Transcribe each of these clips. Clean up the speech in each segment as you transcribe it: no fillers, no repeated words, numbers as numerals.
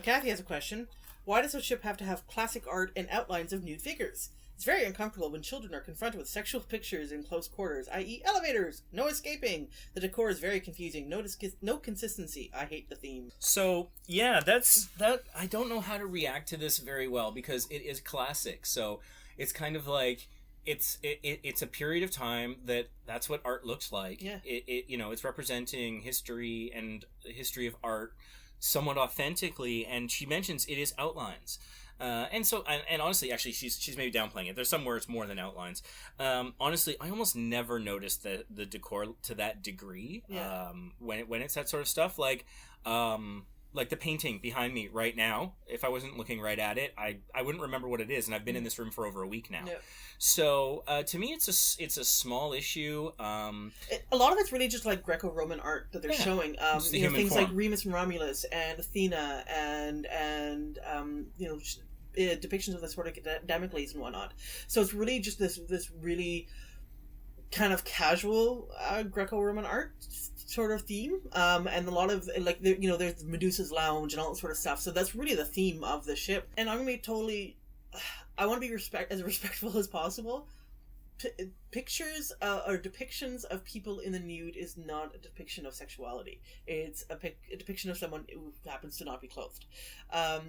Kathy has a question. Why does a ship have to have classic art and outlines of nude figures? It's very uncomfortable when children are confronted with sexual pictures in close quarters, i.e. elevators. No escaping. The decor is very confusing. No consistency. I hate the theme. So, yeah, that. I don't know how to react to this very well because it is classic. So, it's kind of like it's a period of time that's what art looks like. Yeah. It's representing history and the history of art somewhat authentically, and she mentions it is outlines. And honestly, actually, she's maybe downplaying it. There's some where it's more than outlines. Honestly, I almost never noticed the decor to that degree. Yeah. When it's that sort of stuff, like the painting behind me right now. If I wasn't looking right at it, I wouldn't remember what it is, and I've been in this room for over a week now. Yeah. So to me, it's a small issue. A lot of it's really just like Greco-Roman art that they're showing. Things form. like Remus and Romulus and Athena and depictions of the sort of Damocles and whatnot. So it's really just this really kind of casual Greco-Roman art sort of theme, and a lot of there's Medusa's lounge and all that sort of stuff. So that's really the theme of the ship. And I'm gonna be totally, I want to be as respectful as possible. Pictures or depictions of people in the nude is not a depiction of sexuality. It's a depiction of someone who happens to not be clothed.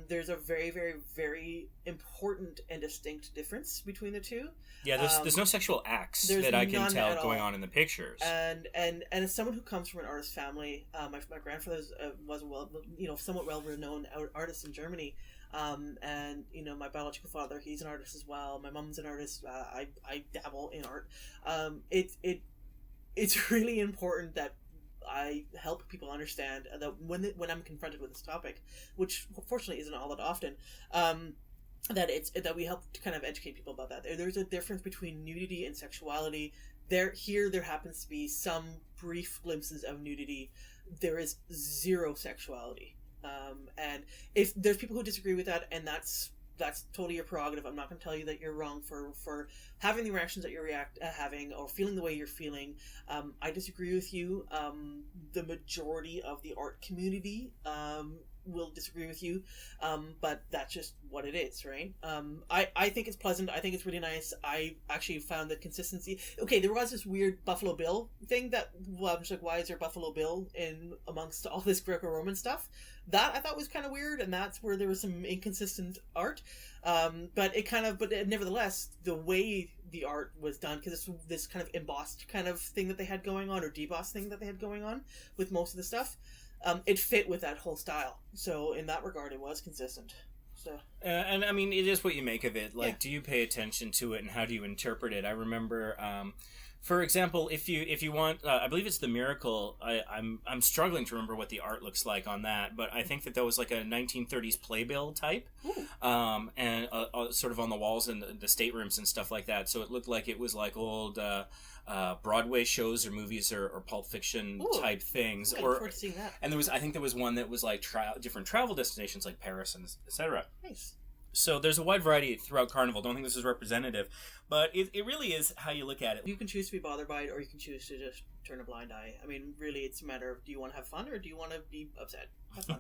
There's a very, very, very important and distinct difference between the two. Yeah, there's no sexual acts that I can tell going on in the pictures. And as someone who comes from an artist family, my grandfather was a somewhat well-renowned artist in Germany. And my biological father, he's an artist as well. My mom's an artist. I dabble in art. It's really important that I help people understand that when I'm confronted with this topic, which fortunately isn't all that often, that we help to kind of educate people about that. There's a difference between nudity and sexuality. There happens to be some brief glimpses of nudity. There is zero sexuality. And if there's people who disagree with that, and that's totally your prerogative. I'm not going to tell you that you're wrong for having the reactions that you're having or feeling the way you're feeling. I disagree with you. The majority of the art community will disagree with you, but that's just what it is, right? I think it's pleasant. I think it's really nice. I actually found the consistency. Okay, there was this weird Buffalo Bill thing that I'm just like, why is there Buffalo Bill in amongst all this Greco-Roman stuff? That I thought was kind of weird, and that's where there was some inconsistent art. But nevertheless, the way the art was done, because it's this kind of embossed kind of thing that they had going on, or debossed thing that they had going on with most of the stuff, it fit with that whole style. So in that regard, it was consistent. So. And I mean, it is what you make of it. Like, do you pay attention to it, and how do you interpret it? I remember, for example, if you want, I believe it's The Miracle. I'm struggling to remember what the art looks like on that, but I think that was like a 1930s playbill type, and sort of on the walls and the staterooms and stuff like that. So it looked like it was like old Broadway shows or movies or Pulp Fiction type things. I look forward to seeing that. And I think there was one that was like different travel destinations like Paris and etc. Nice. So there's a wide variety throughout Carnival. Don't think this is representative, but it really is how you look at it. You can choose to be bothered by it, or you can choose to just turn a blind eye. I mean, really, it's a matter of, do you want to have fun or do you want to be upset? Have fun.